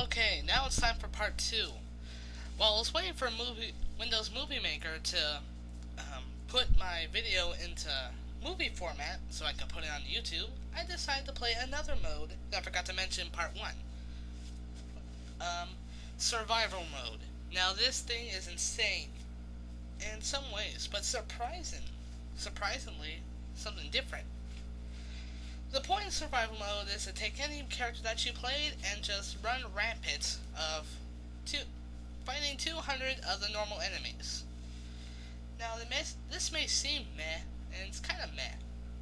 Okay, now it's time for part 2. While I was waiting for Windows Movie Maker to put my video into movie format so I could put it on YouTube, I decided to play another mode that I forgot to mention in part 1. Survival mode. Now this thing is insane in some ways, but surprisingly, something different. The point in survival mode is to take any character that you played and just run rampant of fighting 200 of the normal enemies. Now this may seem meh, and it's kind of meh,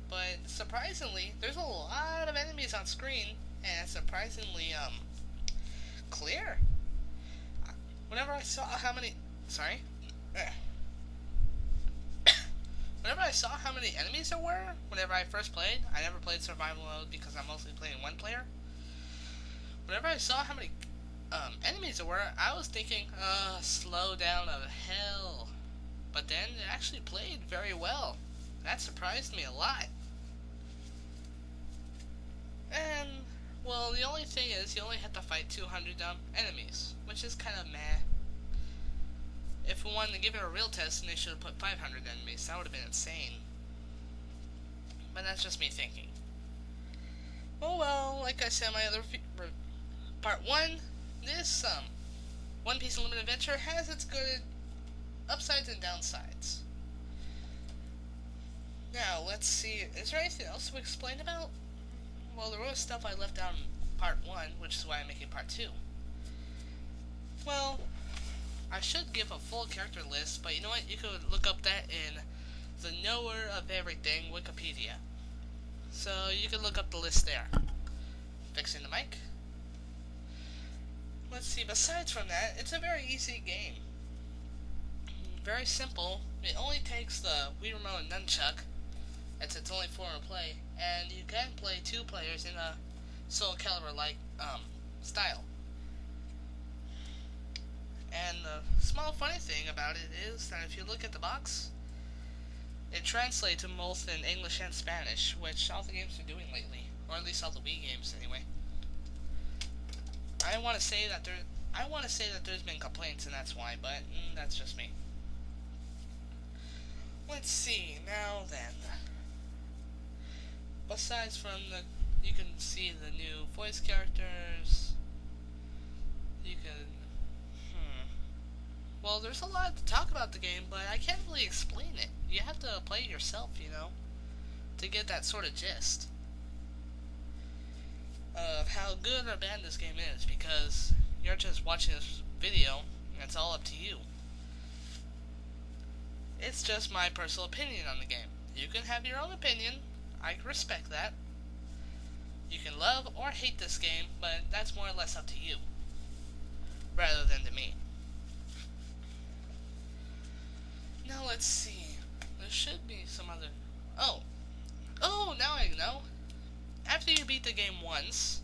but surprisingly, there's a lot of enemies on screen, and it's surprisingly clear. Whenever I saw how many Whenever I saw how many enemies there were, whenever I first played, I never played survival mode because I'm mostly playing one player. Whenever I saw how many enemies there were, I was thinking, slow down of hell. But then it actually played very well. That surprised me a lot. And, well, the only thing is you only have to fight 200 enemies, which is kind of meh. If we wanted to give it a real test, then they should have put 500 enemies. That would have been insane. But that's just me thinking. Oh well, like I said in my other part 1, this One Piece Unlimited Adventure has its good upsides and downsides. Now, let's see, is there anything else to explain about? Well, there was stuff I left out in part 1, which is why I'm making part 2. Well, I should give a full character list, but you know what? You could look up that in the Knower of Everything Wikipedia. So you can look up the list there. Fixing the mic. Let's see, besides from that, it's a very easy game. Very simple. It only takes the Wii Remote and Nunchuck. It's only 4 to play, and you can play 2 players in a Soul Calibur-like style. And the small funny thing about it is that if you look at the box, it translates to both in English and Spanish, which all the games are doing lately, or at least all the Wii games anyway. I want to say that there's been complaints, and that's why, but that's just me. Let's see, now then. Besides from you can see the new voice characters. You can. Well, there's a lot to talk about the game, but I can't really explain it. You have to play it yourself, you know, to get that sort of gist of how good or bad this game is, because you're just watching this video, and it's all up to you. It's just my personal opinion on the game. You can have your own opinion. I respect that. You can love or hate this game, but that's more or less up to you, rather than to me. Now let's see. There should be some other... Oh, now I know. After you beat the game once,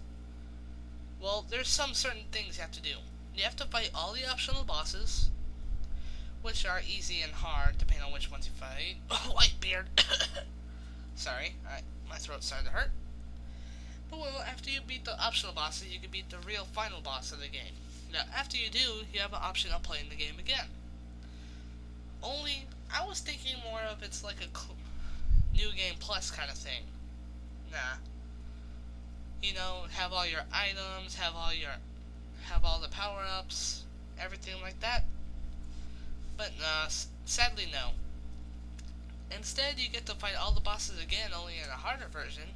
well, there's some certain things you have to do. You have to fight all the optional bosses, which are easy and hard, depending on which ones you fight. Oh, Whitebeard! Sorry, my throat started to hurt. But well, after you beat the optional bosses, you can beat the real final boss of the game. Now, after you do, you have an option of playing the game again. Only, I was thinking more of it's like a New Game Plus kind of thing. Nah. You know, have all your items, have all the power-ups, everything like that. But sadly no. Instead, you get to fight all the bosses again, only in a harder version,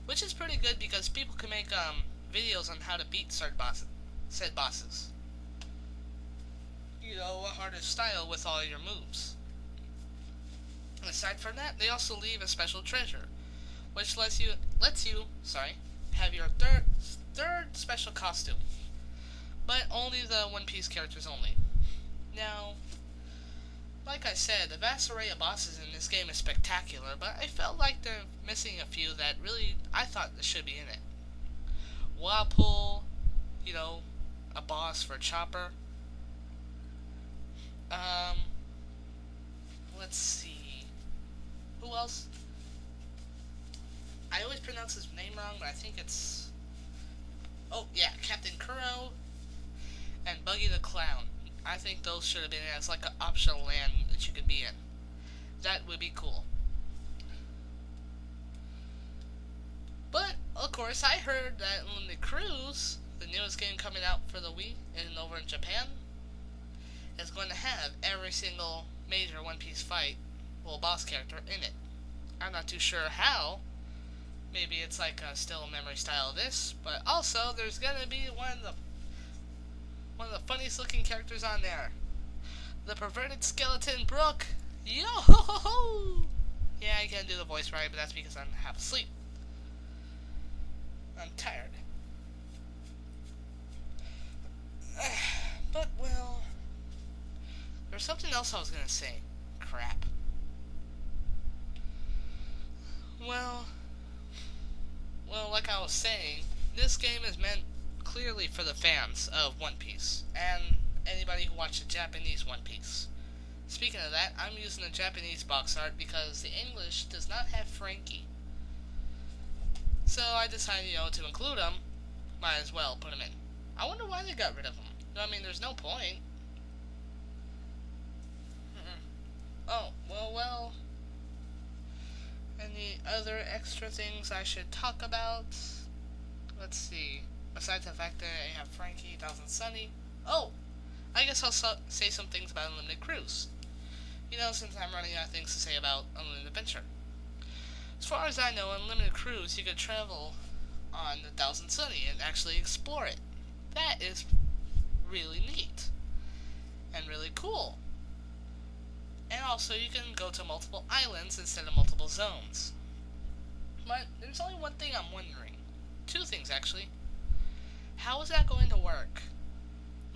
which is pretty good because people can make videos on how to beat said bosses. You know, a harder style with all your moves. And aside from that, they also leave a special treasure, which lets you have your third special costume, but only the One Piece characters only. Now, like I said, the vast array of bosses in this game is spectacular, but I felt like they're missing a few that really I thought should be in it. Wapol, you know, a boss for Chopper. Let's see. Who else? I always pronounce his name wrong, but I think it's... Oh, yeah, Captain Kuro, Froggy the Clown. I think those should have been as like an optional land that you could be in. That would be cool. But, of course, I heard that Unlimited Cruise, the newest game coming out for the Wii and over in Japan, is going to have every single major One Piece fight, well, boss character in it. I'm not too sure how. Maybe it's like a still memory style of this, but also there's gonna be one of the funniest looking characters on there. The perverted skeleton Brook. Yo ho ho ho! Yeah, I can't do the voice right, but that's because I'm half asleep. I'm tired. But, well, there's something else I was gonna say. Crap. Well, like I was saying, this game is meant clearly for the fans of One Piece, and anybody who watches Japanese One Piece. Speaking of that, I'm using the Japanese box art because the English does not have Frankie. So I decided, to include him, might as well put him in. I wonder why they got rid of him. I mean, there's no point. Oh, well. Any other extra things I should talk about? Let's see. Besides the fact that I have Frankie, Thousand Sunny. Oh! I guess I'll say some things about Unlimited Cruise. Since I'm running out of things to say about Unlimited Adventure. As far as I know, Unlimited Cruise, you could travel on the Thousand Sunny and actually explore it. That is really neat. And really cool. And also, you can go to multiple islands instead of multiple zones. But there's only one thing I'm wondering. Two things, actually. How is that going to work?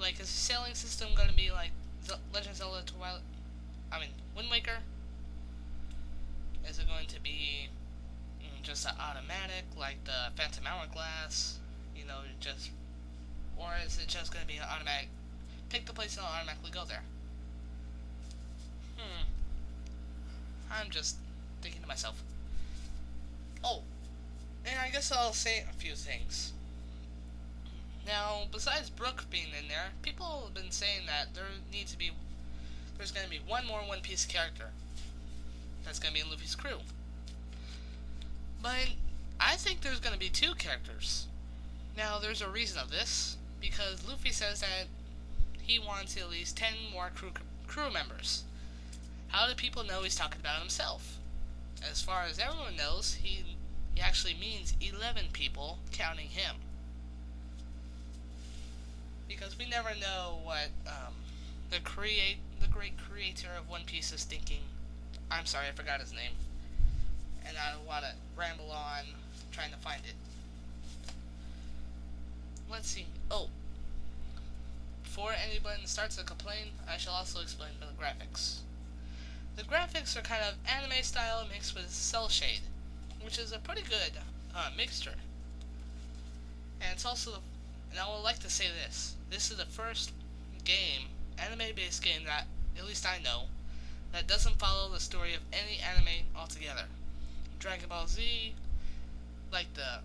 Like, is the sailing system going to be like Legend of Zelda Twilight... Wind Waker? Is it going to be just an automatic, like the Phantom Hourglass? Or is it just going to be an automatic, pick the place and it'll automatically go there? I'm just thinking to myself. Oh, and I guess I'll say a few things. Now, besides Brook being in there, people have been saying that there's going to be one more One Piece character. That's going to be in Luffy's crew. But I think there's going to be two characters. Now, there's a reason of this, because Luffy says that he wants at least 10 more crew members. How do people know he's talking about himself? As far as everyone knows, he actually means 11 people, counting him. Because we never know what the great creator of One Piece is thinking. I'm sorry, I forgot his name. And I don't want to ramble on trying to find it. Let's see. Oh. Before anyone starts to complain, I shall also explain the graphics. The graphics are kind of anime style mixed with cel shade, which is a pretty good mixture. And it's also, and I would like to say this is the first game, anime-based game that, at least I know, that doesn't follow the story of any anime altogether. Dragon Ball Z,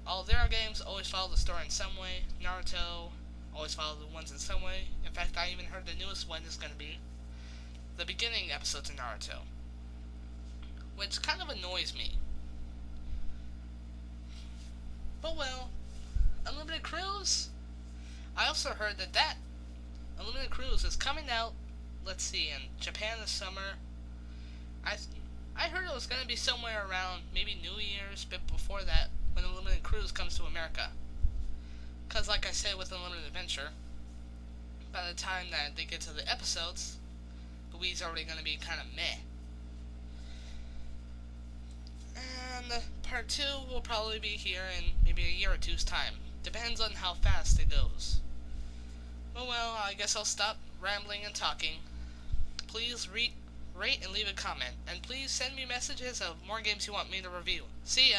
all their games always follow the story in some way. Naruto always follow the ones in some way. In fact, I even heard the newest one is going to be the beginning episodes of Naruto, which kind of annoys me. But well, Unlimited Cruise, I also heard that Unlimited Cruise is coming out, let's see, in Japan this summer. I heard it was going to be somewhere around maybe New Year's, but before that, when Unlimited Cruise comes to America. Because like I said with Unlimited Adventure, by the time that they get to the episodes, the Wii's already going to be kind of meh. And part 2 will probably be here in maybe a year or two's time. Depends on how fast it goes. Well, I guess I'll stop rambling and talking. Please rate and leave a comment. And please send me messages of more games you want me to review. See ya!